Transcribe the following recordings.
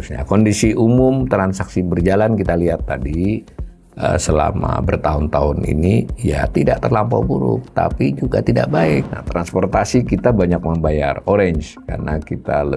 seterusnya. Kondisi umum transaksi berjalan kita lihat tadi selama bertahun-tahun ini ya tidak terlampau buruk, tapi juga tidak baik. Nah, transportasi kita banyak membayar orange karena kita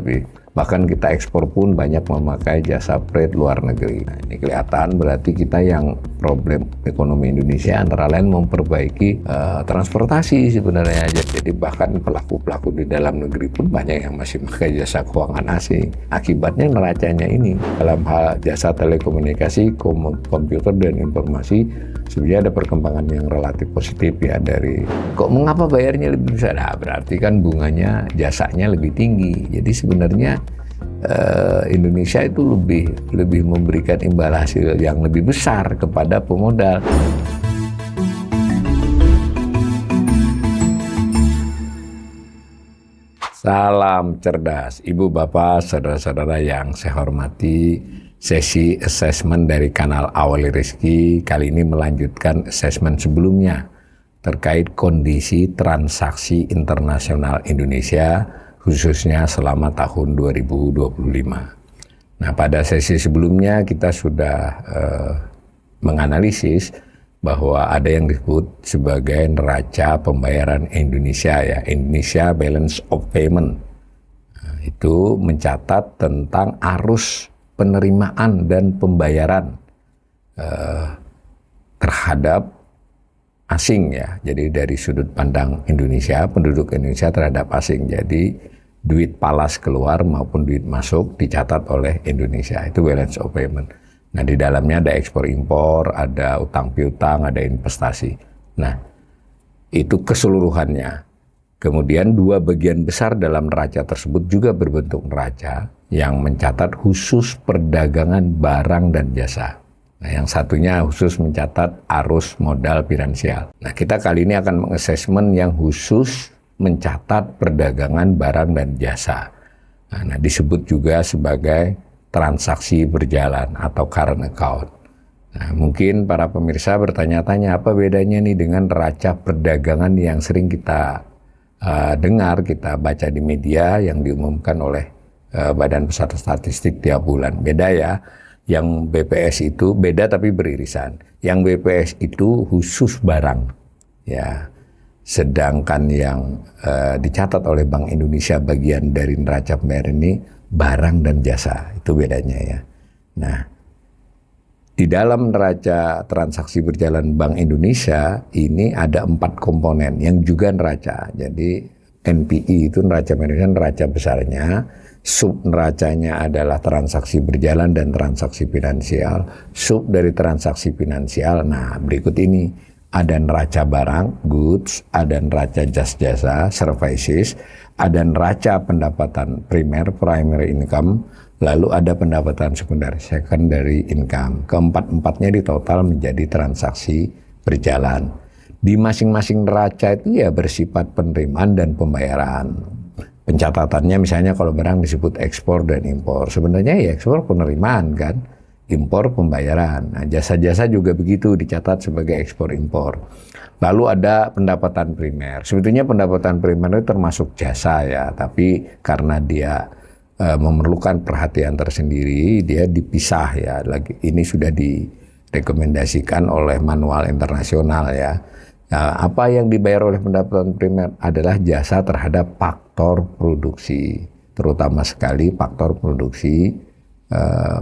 bahkan kita ekspor pun banyak memakai jasa freight luar negeri. Nah, ini kelihatan berarti kita yang problem ekonomi Indonesia antara lain memperbaiki transportasi sebenarnya aja. Jadi bahkan pelaku-pelaku di dalam negeri pun banyak yang masih memakai jasa keuangan asing. Akibatnya neracanya ini dalam hal jasa telekomunikasi, komputer dan informasi sebenarnya ada perkembangan yang relatif positif ya dari mengapa bayarnya lebih besar? Nah, berarti kan bunganya jasanya lebih tinggi. Jadi sebenarnya Indonesia itu lebih memberikan imbal hasil yang lebih besar kepada pemodal. Salam cerdas, Ibu Bapak, saudara-saudara yang saya hormati. Sesi assessment dari kanal Awali Rezeki kali ini melanjutkan assessment sebelumnya terkait kondisi transaksi internasional Indonesia khususnya selama tahun 2025. Nah, pada sesi sebelumnya kita sudah menganalisis bahwa ada yang disebut sebagai neraca pembayaran Indonesia ya, Indonesia Balance of Payment. Nah, itu mencatat tentang arus penerimaan dan pembayaran terhadap asing ya. Jadi dari sudut pandang Indonesia, penduduk Indonesia terhadap asing. Jadi duit palas keluar maupun duit masuk dicatat oleh Indonesia. Itu balance of payment. Nah, di dalamnya ada ekspor impor, ada utang piutang, ada investasi. Nah, itu keseluruhannya. Kemudian dua bagian besar dalam neraca tersebut juga berbentuk neraca yang mencatat khusus perdagangan barang dan jasa. Nah, yang satunya khusus mencatat arus modal finansial. Nah, kita kali ini akan mengassessment yang khusus mencatat perdagangan barang dan jasa. Nah, disebut juga sebagai transaksi berjalan atau current account. Nah, mungkin para pemirsa bertanya-tanya apa bedanya nih dengan neraca perdagangan yang sering kita dengar, kita baca di media yang diumumkan oleh Badan Pusat Statistik tiap bulan. Beda ya, yang BPS itu beda tapi beririsan. Yang BPS itu khusus barang, ya. Sedangkan yang dicatat oleh Bank Indonesia bagian dari neraca pembayaran ini barang dan jasa, itu bedanya ya. Nah, di dalam neraca transaksi berjalan Bank Indonesia ini ada 4 komponen yang juga neraca. Jadi NPI itu neraca Indonesia, neraca besarnya. Sub neracanya adalah transaksi berjalan dan transaksi finansial. Sub dari transaksi finansial, nah berikut ini. Ada neraca barang, goods, ada neraca jasa, services, ada neraca pendapatan primer, primary income, lalu ada pendapatan sekunder, secondary income. Keempat-empatnya di total menjadi transaksi berjalan. Di masing-masing neraca itu ya bersifat penerimaan dan pembayaran. Pencatatannya misalnya kalau barang disebut ekspor dan impor. Sebenarnya ya ekspor penerimaan kan, impor pembayaran. Nah, jasa-jasa juga begitu dicatat sebagai ekspor impor. Lalu ada pendapatan primer. Sebetulnya pendapatan primer itu termasuk jasa ya, tapi karena dia memerlukan perhatian tersendiri, dia dipisah ya. Ini sudah direkomendasikan oleh manual internasional ya. Nah, apa yang dibayar oleh pendapatan primer adalah jasa terhadap faktor produksi, terutama sekali faktor produksi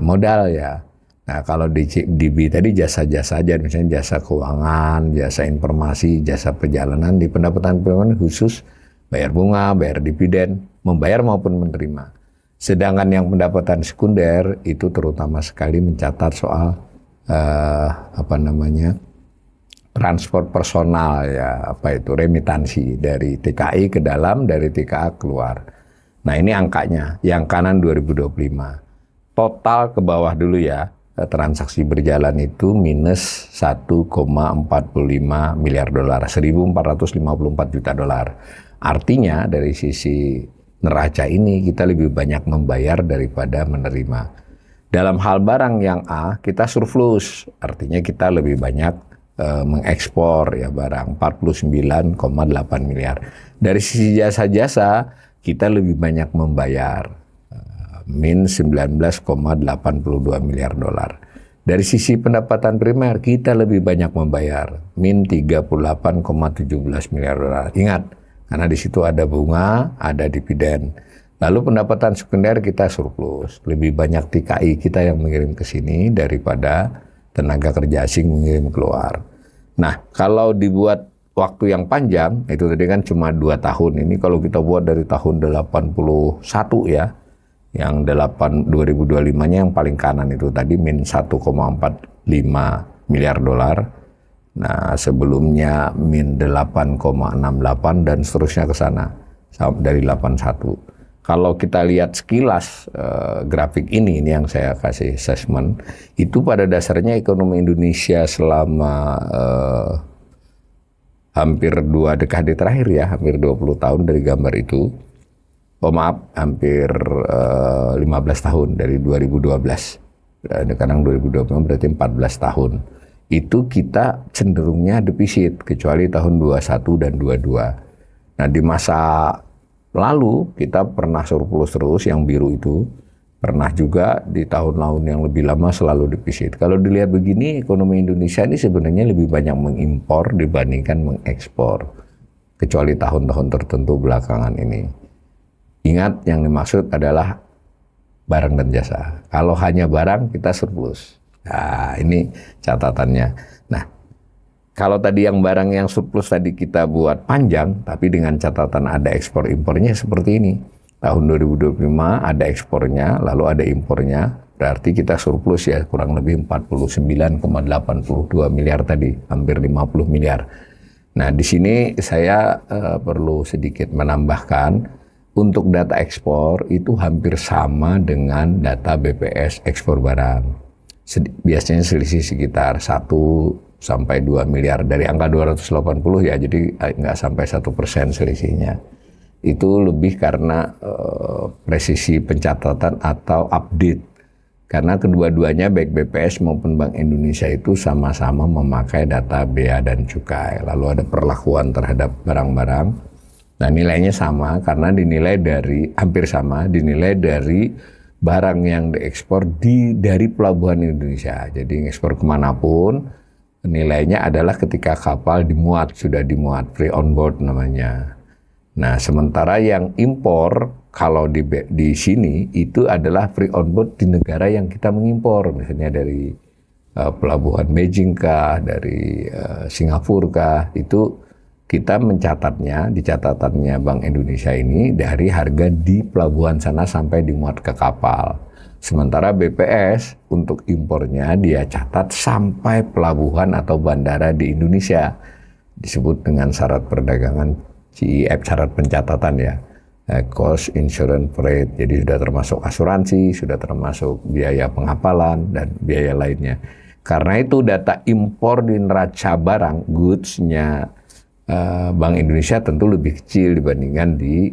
modal ya. Nah, kalau di tadi jasa-jasa aja, misalnya jasa keuangan, jasa informasi, jasa perjalanan, di pendapatan primer khusus bayar bunga, bayar dividen, membayar maupun menerima. Sedangkan yang pendapatan sekunder itu terutama sekali mencatat soal transport personal ya, remitansi dari TKI ke dalam, dari TKA keluar. Nah, ini angkanya, yang kanan 2025. Total ke bawah dulu ya, transaksi berjalan itu minus 1,45 miliar dolar, 1.454 juta dolar. Artinya dari sisi neraca ini kita lebih banyak membayar daripada menerima. Dalam hal barang yang A, kita surplus, artinya kita lebih banyak mengekspor ya barang 49,8 miliar. Dari sisi jasa-jasa kita lebih banyak membayar min 19,82 miliar dolar. Dari sisi pendapatan primer, kita lebih banyak membayar, min 38,17 miliar dolar. Ingat, karena di situ ada bunga, ada dividen. Lalu pendapatan sekunder kita surplus, lebih banyak TKI kita yang mengirim ke sini daripada tenaga kerja asing mengirim keluar. Nah, kalau dibuat waktu yang panjang, itu tadi kan cuma 2 tahun. Ini kalau kita buat dari tahun 81 ya, yang 2025-nya yang paling kanan itu tadi min 1,45 miliar dolar. Nah, sebelumnya min 8,68 dan seterusnya ke sana dari 81. Kalau kita lihat sekilas grafik ini yang saya kasih assessment, itu pada dasarnya ekonomi Indonesia selama hampir 2 dekade terakhir ya, hampir 20 tahun dari gambar itu. Hampir 15 tahun dari 2012. Kadang 2020 berarti 14 tahun. Itu kita cenderungnya defisit, kecuali tahun 21 dan 22. Nah, di masa lalu kita pernah surplus terus, yang biru itu. Pernah juga di tahun-tahun yang lebih lama selalu defisit. Kalau dilihat begini, ekonomi Indonesia ini sebenarnya lebih banyak mengimpor dibandingkan mengekspor. Kecuali tahun-tahun tertentu belakangan ini. Ingat, yang dimaksud adalah barang dan jasa. Kalau hanya barang, kita surplus. Nah, ini catatannya. Nah, kalau tadi yang barang yang surplus tadi kita buat panjang, tapi dengan catatan ada ekspor impornya seperti ini. Tahun 2025 ada ekspornya, lalu ada impornya, berarti kita surplus ya, kurang lebih 49,82 miliar tadi, hampir 50 miliar. Nah, di sini saya perlu sedikit menambahkan, untuk data ekspor itu hampir sama dengan data BPS ekspor barang. Biasanya selisih sekitar 1 sampai 2 miliar dari angka 280 ya, jadi nggak sampai 1% selisihnya. Itu lebih karena presisi pencatatan atau update. Karena kedua-duanya baik BPS maupun Bank Indonesia itu sama-sama memakai data bea dan cukai. Lalu ada perlakuan terhadap barang-barang. Nah, nilainya sama karena dinilai dari barang yang diekspor dari pelabuhan Indonesia. Jadi ekspor kemanapun nilainya adalah ketika kapal sudah dimuat, free on board namanya. Nah, sementara yang impor kalau di sini itu adalah free on board di negara yang kita mengimpor, misalnya dari pelabuhan Beijing kah, dari Singapura kah, itu kita mencatatnya di catatannya Bank Indonesia ini dari harga di pelabuhan sana sampai dimuat ke kapal. Sementara BPS untuk impornya dia catat sampai pelabuhan atau bandara di Indonesia. Disebut dengan syarat perdagangan CIF, syarat pencatatan ya. Cost, insurance, freight. Jadi sudah termasuk asuransi, sudah termasuk biaya penghafalan dan biaya lainnya. Karena itu data impor di neraca barang, goods-nya Bank Indonesia tentu lebih kecil dibandingkan di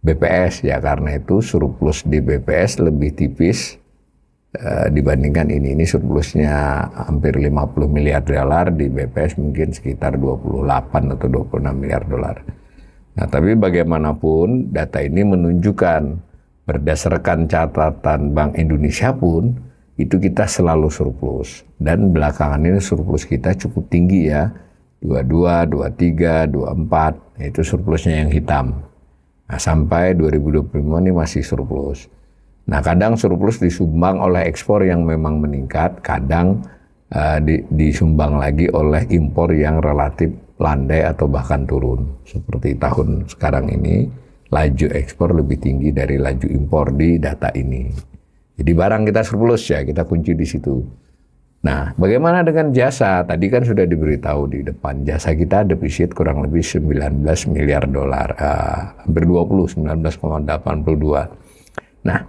BPS ya, karena itu surplus di BPS lebih tipis dibandingkan ini surplusnya hampir 50 miliar dolar, di BPS mungkin sekitar 28 atau 26 miliar dolar. Nah, tapi bagaimanapun data ini menunjukkan berdasarkan catatan Bank Indonesia pun itu kita selalu surplus, dan belakangan ini surplus kita cukup tinggi ya. 22, 23, 24, itu surplusnya yang hitam. Nah, sampai 2025 ini masih surplus. Nah, kadang surplus disumbang oleh ekspor yang memang meningkat, kadang disumbang lagi oleh impor yang relatif landai atau bahkan turun. Seperti tahun sekarang ini, laju ekspor lebih tinggi dari laju impor di data ini. Jadi barang kita surplus ya, kita kunci di situ. Nah, bagaimana dengan jasa? Tadi kan sudah diberitahu di depan, jasa kita defisit kurang lebih 19 miliar dolar, hampir 20, 19,82. Nah,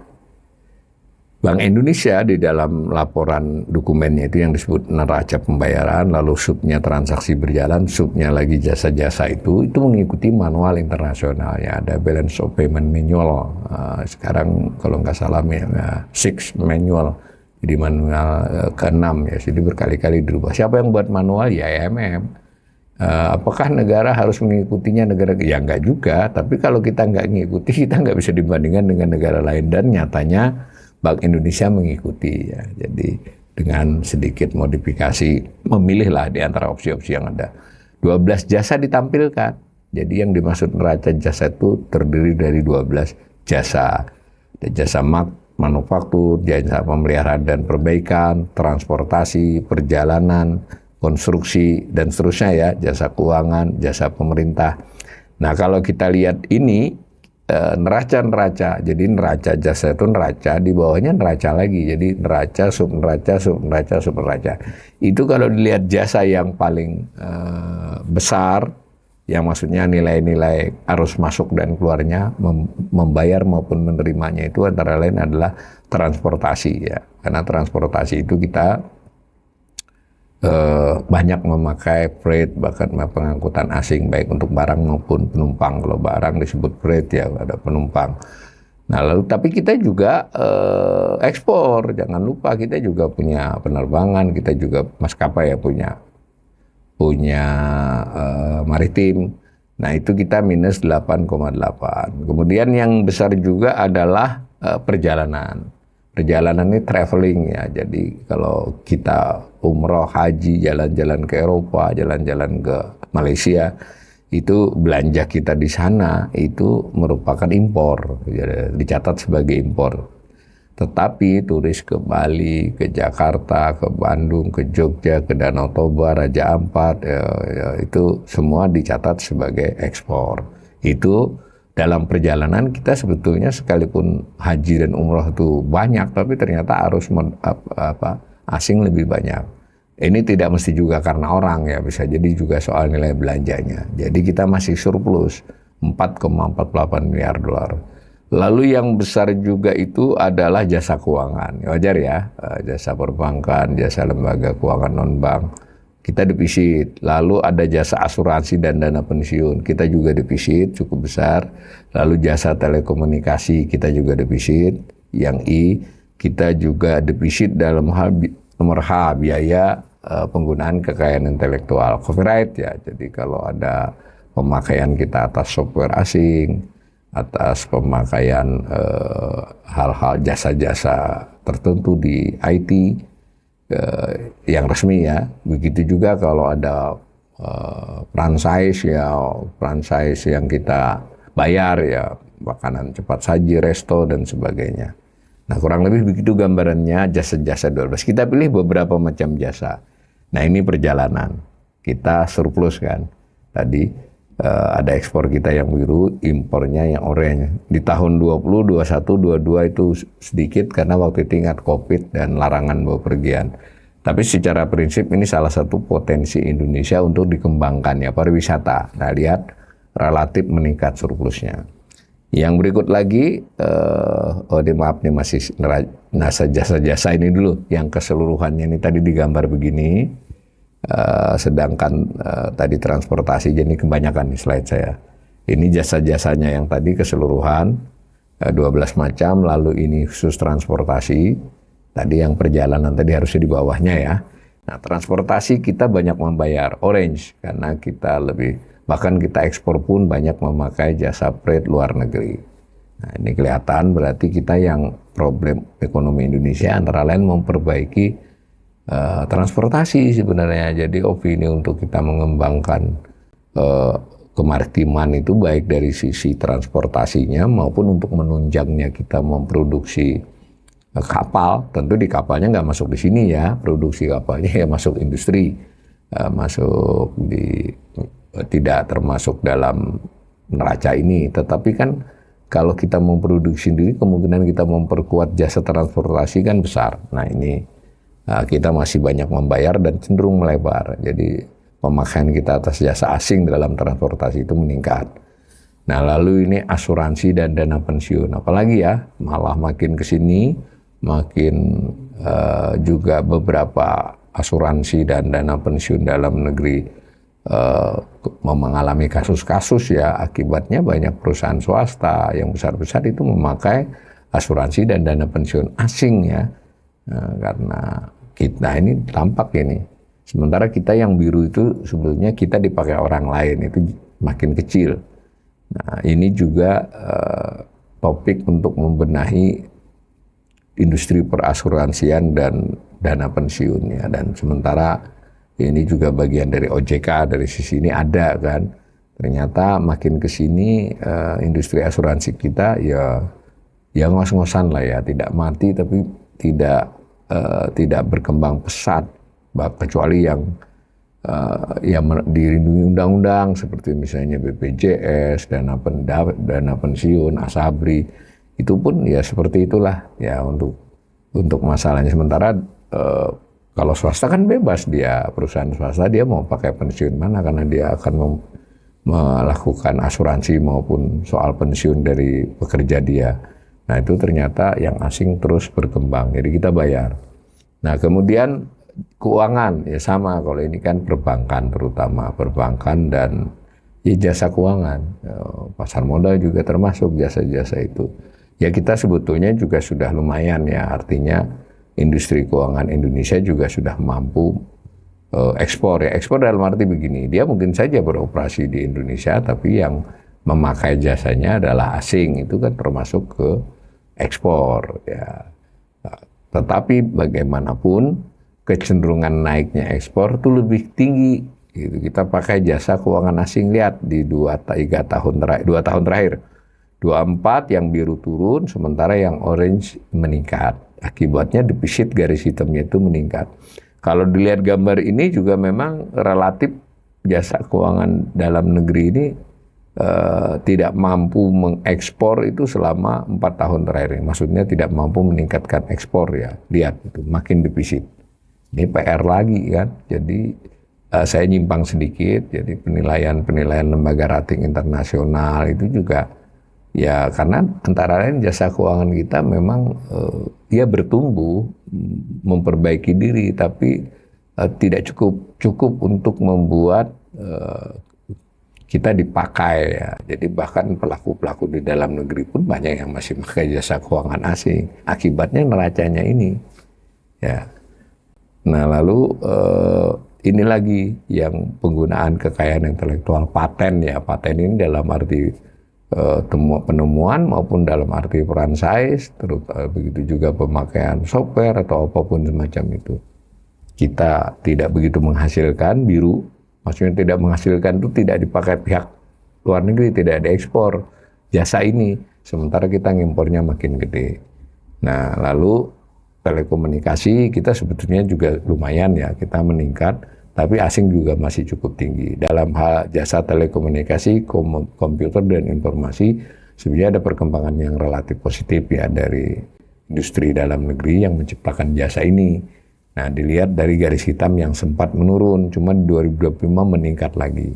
Bank Indonesia di dalam laporan dokumennya itu yang disebut neraca pembayaran, lalu subnya transaksi berjalan, subnya lagi jasa-jasa itu mengikuti manual internasional ya, ada balance of payment manual, sekarang kalau nggak salah 6 manual, jadi manual ke-6 ya, jadi berkali-kali dirubah. Siapa yang buat manual? Ya IMF. Apakah negara harus mengikutinya negara? Ya enggak juga, tapi kalau kita enggak mengikuti, kita enggak bisa dibandingkan dengan negara lain. Dan nyatanya Bank Indonesia mengikuti ya. Jadi dengan sedikit modifikasi, memilihlah di antara opsi-opsi yang ada. 12 jasa ditampilkan. Jadi yang dimaksud neraca jasa itu terdiri dari 12 jasa. Ada jasa manufaktur, jasa pemeliharaan dan perbaikan, transportasi, perjalanan, konstruksi, dan seterusnya ya, jasa keuangan, jasa pemerintah. Nah kalau kita lihat ini, neraca, jadi neraca jasa itu neraca, di bawahnya neraca lagi, jadi neraca, subneraca, subneraca, subneraca. Itu kalau dilihat jasa yang paling besar, yang maksudnya nilai-nilai arus masuk dan keluarnya, membayar maupun menerimanya itu antara lain adalah transportasi ya, karena transportasi itu kita banyak memakai freight, bahkan pengangkutan asing baik untuk barang maupun penumpang. Kalau barang disebut freight ya, ada penumpang. Nah lalu tapi kita juga ekspor, jangan lupa kita juga punya penerbangan, kita juga maskapai ya, punya maritim. Nah itu kita minus 8,8. Kemudian yang besar juga adalah perjalanan. Perjalanan ini traveling ya, jadi kalau kita umroh, haji, jalan-jalan ke Eropa, jalan-jalan ke Malaysia, itu belanja kita di sana itu merupakan impor, ya, dicatat sebagai impor. Tetapi turis ke Bali, ke Jakarta, ke Bandung, ke Jogja, ke Danau Toba, Raja Ampat, ya, itu semua dicatat sebagai ekspor. Itu dalam perjalanan kita sebetulnya sekalipun haji dan umroh itu banyak, tapi ternyata arus asing lebih banyak. Ini tidak mesti juga karena orang ya, bisa jadi juga soal nilai belanjanya. Jadi kita masih surplus 4,48 miliar dolar. Lalu yang besar juga itu adalah jasa keuangan. Wajar ya, jasa perbankan, jasa lembaga keuangan non-bank, kita defisit. Lalu ada jasa asuransi dan dana pensiun, kita juga defisit cukup besar. Lalu jasa telekomunikasi kita juga defisit. Yang I, kita juga defisit dalam hal nomor H, biaya penggunaan kekayaan intelektual, copyright ya. Jadi kalau ada pemakaian kita atas software asing, atas pemakaian hal-hal jasa-jasa tertentu di IT, yang resmi ya. Begitu juga kalau ada franchise yang kita bayar ya, makanan cepat saji, resto dan sebagainya. Nah kurang lebih begitu gambarannya jasa-jasa 12. Kita pilih beberapa macam jasa. Nah ini perjalanan, kita surplus kan. Tadi ada ekspor kita yang biru, impornya yang oranye. Di tahun 20, 21, 22 itu sedikit karena waktu itu ingat COVID dan larangan bepergian. Tapi secara prinsip ini salah satu potensi Indonesia untuk dikembangkan ya, pariwisata. Nah lihat relatif meningkat surplusnya. Yang berikut lagi, maaf nih masih nasa jasa-jasa ini dulu. Yang keseluruhannya ini tadi digambar begini. Sedangkan tadi transportasi, jadi kebanyakan nih slide saya. Ini jasa-jasanya yang tadi keseluruhan 12 macam, lalu ini khusus transportasi. Tadi yang perjalanan tadi harusnya di bawahnya ya. Nah transportasi kita banyak membayar orange karena kita bahkan kita ekspor pun banyak memakai jasa freight luar negeri. Nah ini kelihatan berarti kita yang problem ekonomi Indonesia antara lain memperbaiki transportasi sebenarnya. Jadi opini untuk kita mengembangkan kemaritiman itu baik dari sisi transportasinya maupun untuk menunjangnya kita memproduksi kapal. Tentu di kapalnya nggak masuk di sini ya, produksi kapalnya ya masuk industri, tidak termasuk dalam neraca ini. Tetapi kan kalau kita memproduksi sendiri, kemungkinan kita memperkuat jasa transportasi kan besar. Nah ini kita masih banyak membayar dan cenderung melebar. Jadi pemakaian kita atas jasa asing dalam transportasi itu meningkat. Nah lalu ini asuransi dan dana pensiun. Apalagi ya, malah makin ke sini, makin juga beberapa asuransi dan dana pensiun dalam negeri mengalami kasus-kasus ya. Akibatnya banyak perusahaan swasta yang besar-besar itu memakai asuransi dan dana pensiun asing ya. Karena kita ini tampak ini Sementara kita yang biru itu sebetulnya kita dipakai orang lain, itu makin kecil. Nah, ini juga topik untuk membenahi industri perasuransian dan dana pensiunnya. Dan sementara ini juga bagian dari OJK, dari sisi ini ada kan. Ternyata makin ke sini industri asuransi kita ya ngos-ngosan lah ya, tidak mati tapi tidak berkembang pesat, kecuali yang dilindungi undang-undang seperti misalnya BPJS, dana pensiun, Asabri, itu pun ya seperti itulah ya untuk masalahnya. Sementara kalau swasta kan bebas, dia perusahaan swasta dia mau pakai pensiun mana, karena dia akan melakukan asuransi maupun soal pensiun dari pekerja dia. Nah itu ternyata yang asing terus berkembang, jadi kita bayar. Nah kemudian keuangan ya sama, kalau ini kan perbankan, terutama perbankan dan ya jasa keuangan, pasar modal juga termasuk jasa-jasa itu. Ya kita sebetulnya juga sudah lumayan ya, artinya industri keuangan Indonesia juga sudah mampu ekspor ya. Ekspor dalam arti begini, dia mungkin saja beroperasi di Indonesia tapi yang memakai jasanya adalah asing, itu kan termasuk ke ekspor ya. Tetapi bagaimanapun kecenderungan naiknya ekspor itu lebih tinggi gitu. Kita pakai jasa keuangan asing, lihat di 2 tahun terakhir 24 yang biru turun, sementara yang orange meningkat. Akibatnya defisit garis hitamnya itu meningkat. Kalau dilihat gambar ini juga memang relatif jasa keuangan dalam negeri ini tidak mampu mengekspor itu selama 4 tahun terakhir ini. Maksudnya tidak mampu meningkatkan ekspor ya. Lihat itu makin defisit. Ini PR lagi kan. Jadi saya nyimpang sedikit. Jadi penilaian lembaga rating internasional itu juga ya karena antara lain jasa keuangan kita memang dia bertumbuh, memperbaiki diri, tapi tidak cukup untuk membuat kita dipakai ya. Jadi bahkan pelaku-pelaku di dalam negeri pun banyak yang masih pakai jasa keuangan asing. Akibatnya neracanya ini. Ya. Nah lalu ini lagi yang penggunaan kekayaan intelektual, paten ya. Paten ini dalam arti penemuan maupun dalam arti franchise, begitu juga pemakaian software atau apapun semacam itu. Kita tidak begitu menghasilkan biru. Maksudnya tidak menghasilkan itu tidak dipakai pihak luar negeri, tidak diekspor jasa ini. Sementara kita ngimpornya makin gede. Nah lalu telekomunikasi kita sebetulnya juga lumayan ya, kita meningkat. Tapi asing juga masih cukup tinggi. Dalam hal jasa telekomunikasi, komputer dan informasi, sebenarnya ada perkembangan yang relatif positif ya dari industri dalam negeri yang menciptakan jasa ini. Nah, dilihat dari garis hitam yang sempat menurun, cuma di 2025 meningkat lagi.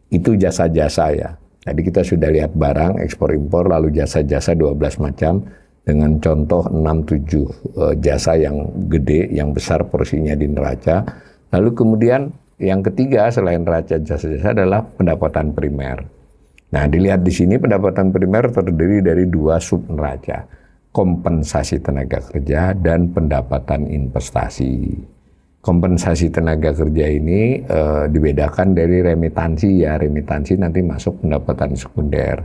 Itu jasa-jasa ya. Jadi kita sudah lihat barang, ekspor impor, lalu jasa-jasa 12 macam, dengan contoh 6-7 jasa yang gede, yang besar porsinya di neraca. Lalu kemudian yang ketiga selain neraca jasa-jasa adalah pendapatan primer. Nah, dilihat di sini pendapatan primer terdiri dari 2 sub neraca, kompensasi tenaga kerja dan pendapatan investasi. Kompensasi tenaga kerja ini dibedakan dari remitansi ya. Remitansi nanti masuk pendapatan sekunder.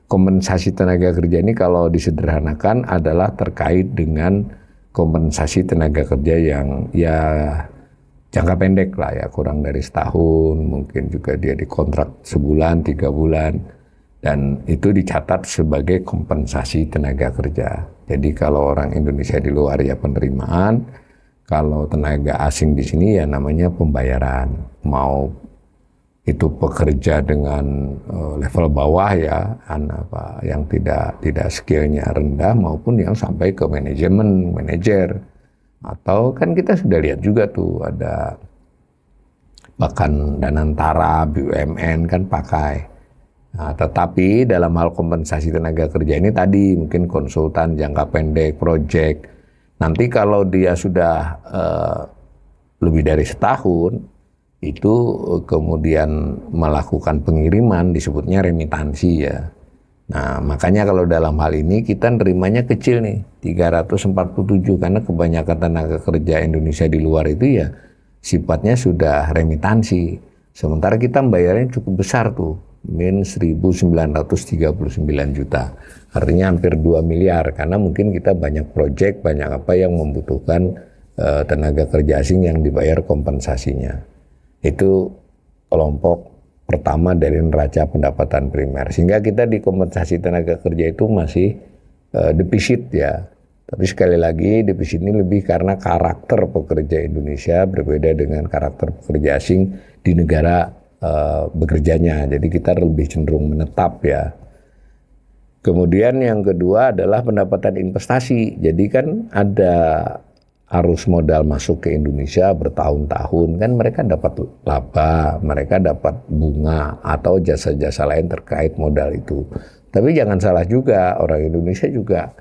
Kompensasi tenaga kerja ini kalau disederhanakan adalah terkait dengan kompensasi tenaga kerja yang ya jangka pendek lah ya, kurang dari setahun, mungkin juga dia dikontrak sebulan, 3 bulan, dan itu dicatat sebagai kompensasi tenaga kerja. Jadi kalau orang Indonesia di luar ya penerimaan, kalau tenaga asing di sini ya namanya pembayaran. Mau itu pekerja dengan level bawah ya, yang tidak skillnya rendah, maupun yang sampai ke manajemen, manajer. Atau kan kita sudah lihat juga tuh ada bahkan Danantara, BUMN kan pakai. Nah, tetapi dalam hal kompensasi tenaga kerja ini tadi mungkin konsultan jangka pendek, project. Nanti kalau dia sudah lebih dari setahun, itu kemudian melakukan pengiriman disebutnya remitansi ya. Nah, makanya kalau dalam hal ini kita nerimanya kecil nih, 347, karena kebanyakan tenaga kerja Indonesia di luar itu ya sifatnya sudah remitansi. Sementara kita bayarnya cukup besar tuh, min 1.939 juta. Artinya hampir 2 miliar, karena mungkin kita banyak proyek, banyak apa yang membutuhkan tenaga kerja asing yang dibayar kompensasinya. Itu kelompok pertama dari neraca pendapatan primer. Sehingga kita di kompensasi tenaga kerja itu masih defisit ya. Tapi sekali lagi defisit ini lebih karena karakter pekerja Indonesia berbeda dengan karakter pekerja asing di negara bekerjanya. Jadi kita lebih cenderung menetap ya. Kemudian yang kedua adalah pendapatan investasi. Jadi kan ada arus modal masuk ke Indonesia bertahun-tahun, kan mereka dapat laba, mereka dapat bunga atau jasa-jasa lain terkait modal itu. Tapi jangan salah juga, orang Indonesia juga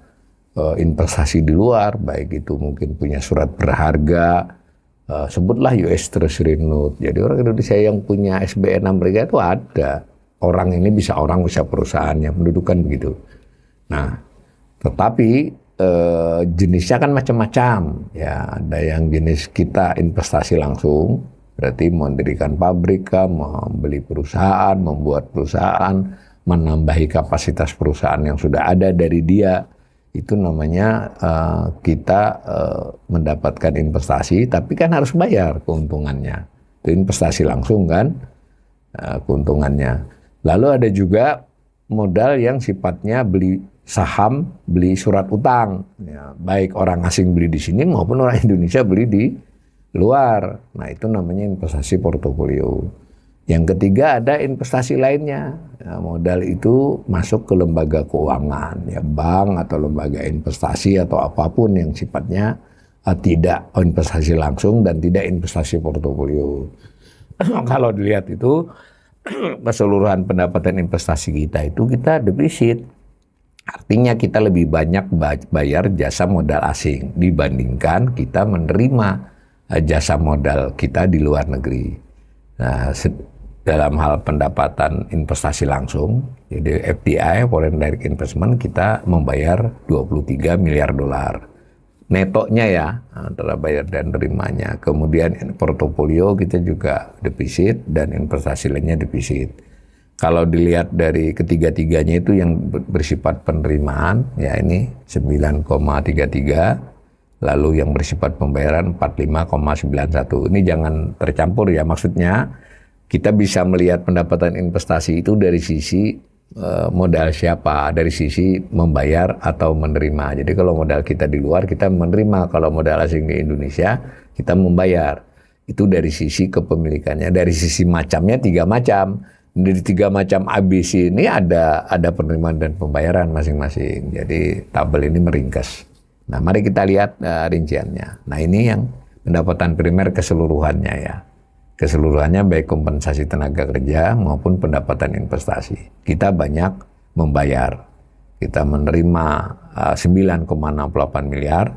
investasi di luar, baik itu mungkin punya surat berharga, sebutlah US Treasury Note. Jadi orang Indonesia yang punya SBN Amerika itu ada. Orang bisa perusahaannya, pendudukan begitu. Nah, tetapi jenisnya kan macam-macam. Ya, ada yang jenis kita investasi langsung, berarti mendirikan pabrik, membeli perusahaan, membuat perusahaan, menambahi kapasitas perusahaan yang sudah ada dari dia. Itu namanya kita mendapatkan investasi, tapi kan harus bayar keuntungannya. Itu investasi langsung kan, keuntungannya. Lalu ada juga modal yang sifatnya beli saham, beli surat utang. Ya, baik orang asing beli di sini maupun orang Indonesia beli di luar. Nah, itu namanya investasi portofolio. Yang ketiga ada investasi lainnya. Ya, modal itu masuk ke lembaga keuangan, ya bank atau lembaga investasi atau apapun yang sifatnya tidak investasi langsung dan tidak investasi portofolio. Kalau dilihat itu keseluruhan pendapatan investasi kita itu kita defisit. Artinya kita lebih banyak bayar jasa modal asing dibandingkan kita menerima jasa modal kita di luar negeri. Nah, dalam hal pendapatan investasi langsung, jadi FDI, Foreign Direct Investment, kita membayar 23 miliar dolar. Netonya ya, antara bayar dan terimanya. Kemudian portofolio kita juga defisit dan investasi lainnya defisit. Kalau dilihat dari ketiga-tiganya itu yang bersifat penerimaan, ya ini 9,33, lalu yang bersifat pembayaran 45,91. Ini jangan tercampur ya, maksudnya kita bisa melihat pendapatan investasi itu dari sisi modal siapa, dari sisi membayar atau menerima. Jadi kalau modal kita di luar kita menerima, kalau modal asing di Indonesia kita membayar. Itu dari sisi kepemilikannya, dari sisi macamnya 3 macam. Dari 3 macam ABC ini ada penerimaan dan pembayaran masing-masing. Jadi tabel ini meringkas. Nah, mari kita lihat rinciannya. Nah, ini yang pendapatan primer keseluruhannya ya. Keseluruhannya baik kompensasi tenaga kerja maupun pendapatan investasi. Kita banyak membayar. Kita menerima 9,68 miliar,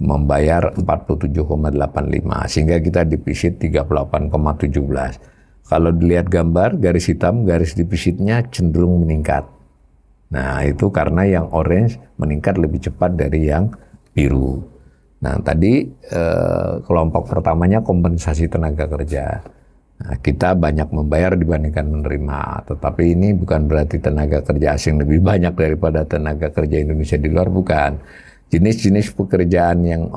membayar 47,85, sehingga kita defisit 38,17. Kalau dilihat gambar, garis hitam, garis defisitnya cenderung meningkat. Nah, itu karena yang orange meningkat lebih cepat dari yang biru. Nah, tadi kelompok pertamanya kompensasi tenaga kerja. Nah, kita banyak membayar dibandingkan menerima, tetapi ini bukan berarti tenaga kerja asing lebih banyak daripada tenaga kerja Indonesia di luar, bukan. Jenis-jenis pekerjaan yang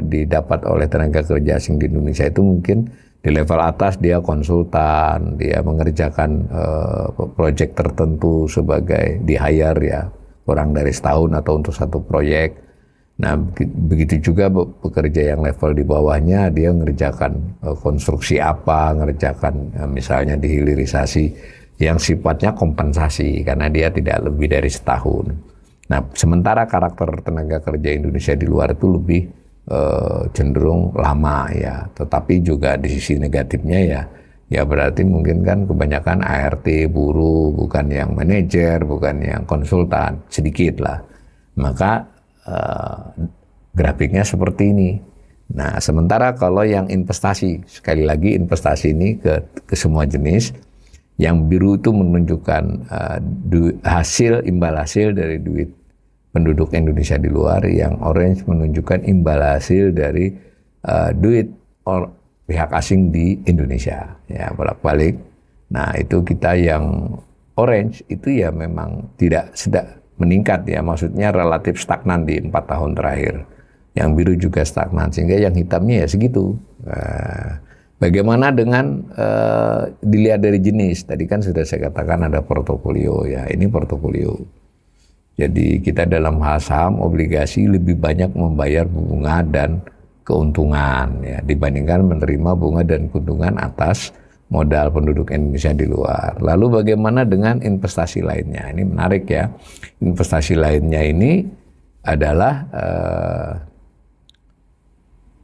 didapat oleh tenaga kerja asing di Indonesia itu mungkin di level atas dia konsultan, dia mengerjakan proyek tertentu sebagai di-hire ya, kurang dari setahun atau untuk satu proyek. Nah, begitu juga pekerja yang level di bawahnya, dia ngerjakan konstruksi apa, ngerjakan misalnya dihilirisasi yang sifatnya kompensasi karena dia tidak lebih dari setahun. Nah, sementara karakter tenaga kerja Indonesia di luar itu lebih cenderung lama ya, tetapi juga di sisi negatifnya ya berarti mungkin kan kebanyakan ART, buruh, bukan yang manajer, bukan yang konsultan, sedikit lah. Maka grafiknya seperti ini. Nah, sementara kalau yang investasi, sekali lagi investasi ini ke semua jenis, yang biru itu menunjukkan imbal hasil dari duit penduduk Indonesia di luar, yang orange menunjukkan imbal hasil dari duit pihak asing di Indonesia, ya bolak-balik. Nah itu kita yang orange itu ya memang tidak sedang meningkat ya, maksudnya relatif stagnan di 4 tahun terakhir. Yang biru juga stagnan, sehingga yang hitamnya ya segitu. Bagaimana dengan dilihat dari jenis? Tadi kan sudah saya katakan ada portofolio ya, ini portofolio. Jadi kita dalam hal saham obligasi lebih banyak membayar bunga dan keuntungan ya dibandingkan menerima bunga dan keuntungan atas modal penduduk Indonesia di luar. Lalu bagaimana dengan investasi lainnya? Ini menarik ya. Investasi lainnya ini adalah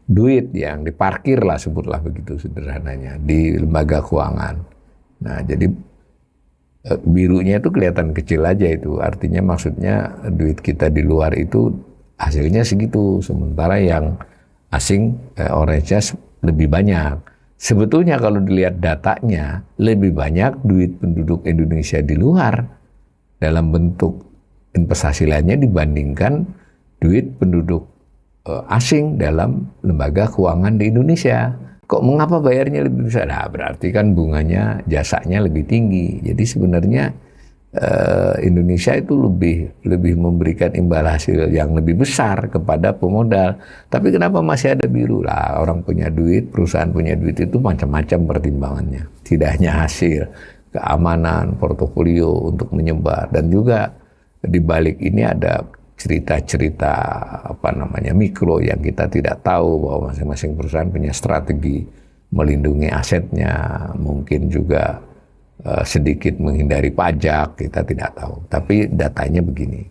duit yang diparkir lah, sebutlah begitu sederhananya, di lembaga keuangan. Nah jadi birunya itu kelihatan kecil aja itu. Artinya maksudnya duit kita di luar itu hasilnya segitu. Sementara yang asing orange-nya lebih banyak. Sebetulnya kalau dilihat datanya, lebih banyak duit penduduk Indonesia di luar dalam bentuk investasi lainnya dibandingkan duit penduduk asing dalam lembaga keuangan di Indonesia. Kok mengapa bayarnya lebih besar? Nah, berarti kan bunganya, jasanya lebih tinggi. Jadi sebenarnya Indonesia itu lebih memberikan imbal hasil yang lebih besar kepada pemodal. Tapi kenapa masih ada biru? Lah, orang punya duit, perusahaan punya duit itu macam-macam pertimbangannya. Tidak hanya hasil, keamanan, portofolio untuk menyebar, dan juga di balik ini ada cerita-cerita mikro yang kita tidak tahu, bahwa masing-masing perusahaan punya strategi melindungi asetnya, mungkin juga sedikit menghindari pajak, kita tidak tahu. Tapi datanya begini.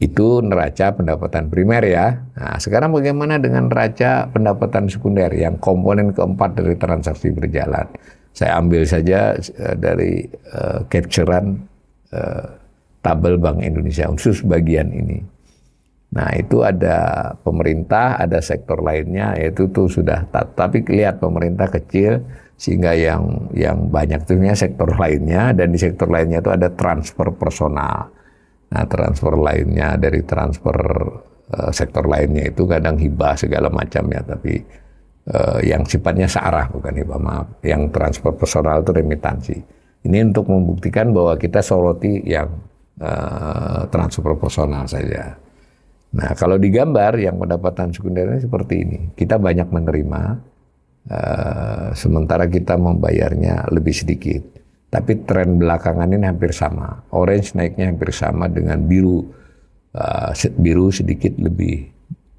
Itu neraca pendapatan primer ya. Nah, sekarang bagaimana dengan neraca pendapatan sekunder yang komponen keempat dari transaksi berjalan? Saya ambil saja dari capturean tabel Bank Indonesia khusus bagian ini. Nah, itu ada pemerintah, ada sektor lainnya, yaitu tuh sudah, tapi lihat pemerintah kecil, sehingga yang banyak tuhnya sektor lainnya, dan di sektor lainnya itu ada transfer personal. Nah, transfer lainnya dari transfer sektor lainnya itu kadang hibah segala macam ya, tapi yang sifatnya searah, bukan hibah, maaf. Yang transfer personal itu remitansi. Ini untuk membuktikan bahwa kita soroti yang transfer personal saja. Nah, kalau digambar yang pendapatan sekundernya seperti ini, kita banyak menerima, sementara kita membayarnya lebih sedikit. Tapi tren belakangan ini hampir sama. Orange naiknya hampir sama dengan biru. Biru sedikit lebih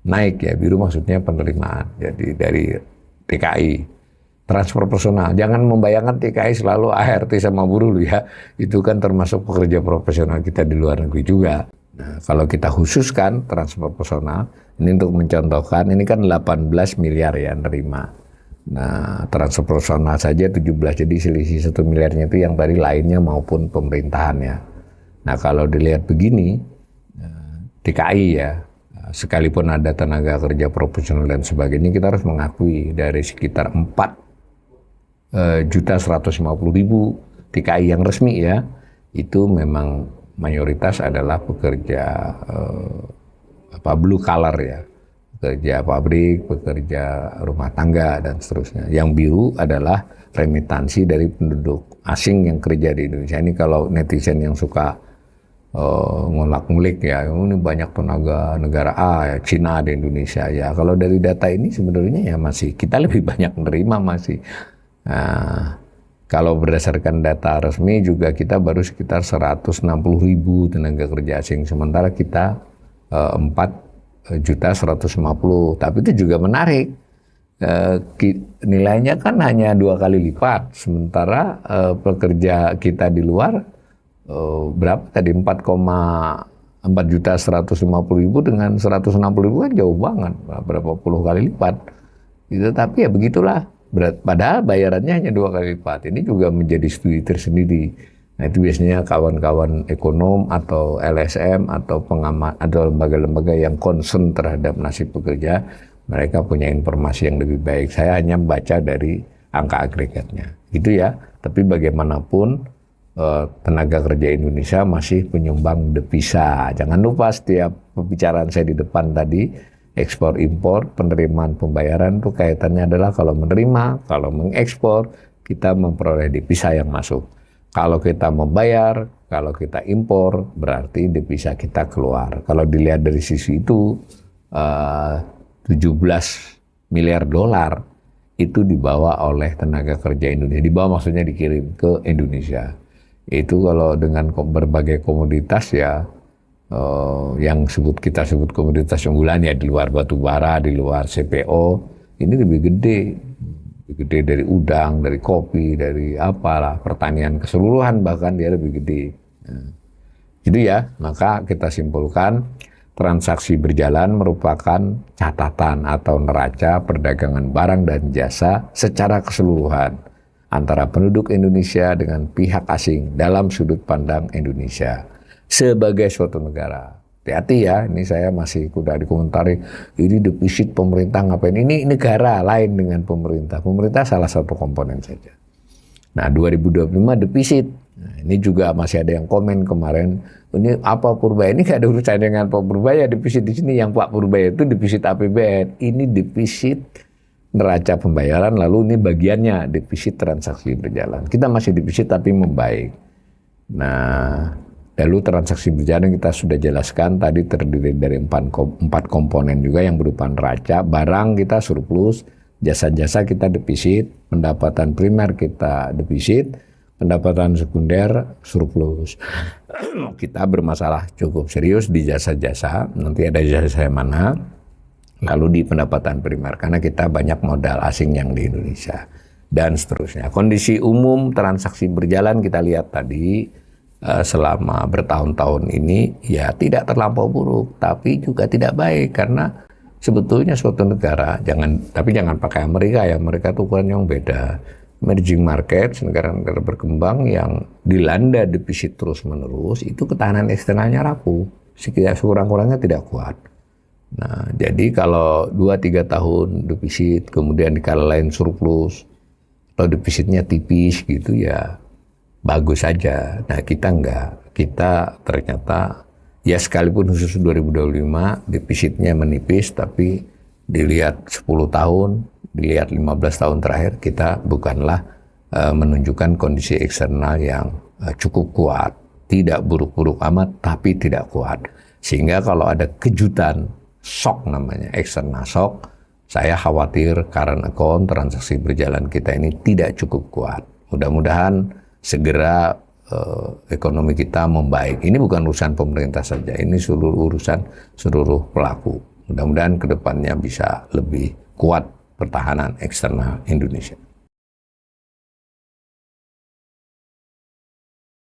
naik ya. Biru maksudnya penerimaan. Jadi dari TKI. Transfer personal. Jangan membayangkan TKI selalu ART sama buruh ya. Itu kan termasuk pekerja profesional kita di luar negeri juga. Nah, kalau kita khususkan transfer personal, ini untuk mencontohkan, ini kan 18 miliar ya nerima. Nah, transfer personal saja 17, jadi selisih 1 miliarnya itu yang tadi lainnya maupun pemerintahannya. Nah, kalau dilihat begini, TKI ya, sekalipun ada tenaga kerja profesional dan sebagainya, kita harus mengakui dari sekitar 4.150.000 TKI yang resmi ya, itu memang mayoritas adalah pekerja blue collar ya. Pekerja pabrik, pekerja rumah tangga, dan seterusnya. Yang biru adalah remitansi dari penduduk asing yang kerja di Indonesia. Ini kalau netizen yang suka ngolak-ngulik ya, ini banyak tenaga negara A, ya, Cina di Indonesia ya. Kalau dari data ini sebenarnya ya masih kita lebih banyak menerima masih. Nah, kalau berdasarkan data resmi juga kita baru sekitar 160.000 tenaga kerja asing, sementara kita 4.150.000, tapi itu juga menarik. Nilainya kan hanya 2 kali lipat, sementara pekerja kita di luar berapa tadi 4.150.000 dengan 160.000 kan jauh banget, berapa puluh kali lipat. Itu tapi ya begitulah. Padahal bayarannya hanya 2 kali lipat. Ini juga menjadi studi tersendiri. Nah, itu biasanya kawan-kawan ekonom atau LSM atau pengamat atau lembaga-lembaga yang concern terhadap nasib pekerja, mereka punya informasi yang lebih baik. Saya hanya membaca dari angka agregatnya. Gitu ya. Tapi bagaimanapun tenaga kerja Indonesia masih penyumbang devisa. Jangan lupa setiap pembicaraan saya di depan tadi, ekspor impor, penerimaan pembayaran itu kaitannya adalah kalau menerima, kalau mengekspor, kita memperoleh devisa yang masuk. Kalau kita membayar, kalau kita impor, berarti devisa kita keluar. Kalau dilihat dari sisi itu, 17 miliar dolar itu dibawa oleh tenaga kerja Indonesia. Dibawa maksudnya dikirim ke Indonesia. Itu kalau dengan berbagai komoditas ya, yang kita sebut komoditas unggulan ya, di luar batu bara, di luar CPO, ini lebih gede dari udang, dari kopi, dari apalah, pertanian keseluruhan bahkan dia lebih gede. Nah, gitu ya, maka kita simpulkan transaksi berjalan merupakan catatan atau neraca perdagangan barang dan jasa secara keseluruhan antara penduduk Indonesia dengan pihak asing dalam sudut pandang Indonesia sebagai suatu negara. Hati-hati ya, ini saya masih kuda dikomentari, ini defisit pemerintah ngapain? Ini negara lain dengan pemerintah. Pemerintah salah satu komponen saja. Nah, 2025 defisit. Nah, ini juga masih ada yang komen kemarin, ini apa Purbaya? Ini gak ada urusan dengan Pak Purbaya, defisit di sini. Yang Pak Purbaya itu defisit APBN. Ini defisit neraca pembayaran, lalu ini bagiannya defisit transaksi berjalan. Kita masih defisit tapi membaik. Nah, lalu transaksi berjalan kita sudah jelaskan tadi terdiri dari empat komponen juga yang berupa neraca, barang kita surplus, jasa-jasa kita defisit, pendapatan primer kita defisit, pendapatan sekunder surplus. Kita bermasalah cukup serius di jasa-jasa, nanti ada jasa yang mana, lalu di pendapatan primer karena kita banyak modal asing yang di Indonesia dan seterusnya. Kondisi umum transaksi berjalan kita lihat tadi, selama bertahun-tahun ini ya tidak terlampau buruk, tapi juga tidak baik karena sebetulnya suatu negara jangan pakai Amerika ya, Amerika itu ukuran yang beda. Emerging market, negara-negara berkembang yang dilanda defisit terus-menerus itu ketahanan eksternalnya rapuh, sekurang-kurangnya tidak kuat. Nah, jadi kalau 2-3 tahun defisit kemudian di kala lain surplus atau defisitnya tipis gitu ya bagus saja. Nah, kita enggak. Kita ternyata ya sekalipun khusus 2025 defisitnya menipis, tapi dilihat 10 tahun, dilihat 15 tahun terakhir kita bukanlah menunjukkan kondisi eksternal yang cukup kuat. Tidak buruk-buruk amat, tapi tidak kuat. Sehingga kalau ada kejutan, shock namanya, eksternal shock, saya khawatir current account, transaksi berjalan kita ini tidak cukup kuat. Mudah-mudahan segera ekonomi kita membaik. Ini bukan urusan pemerintah saja, ini seluruh pelaku. Mudah-mudahan ke depannya bisa lebih kuat pertahanan eksternal Indonesia.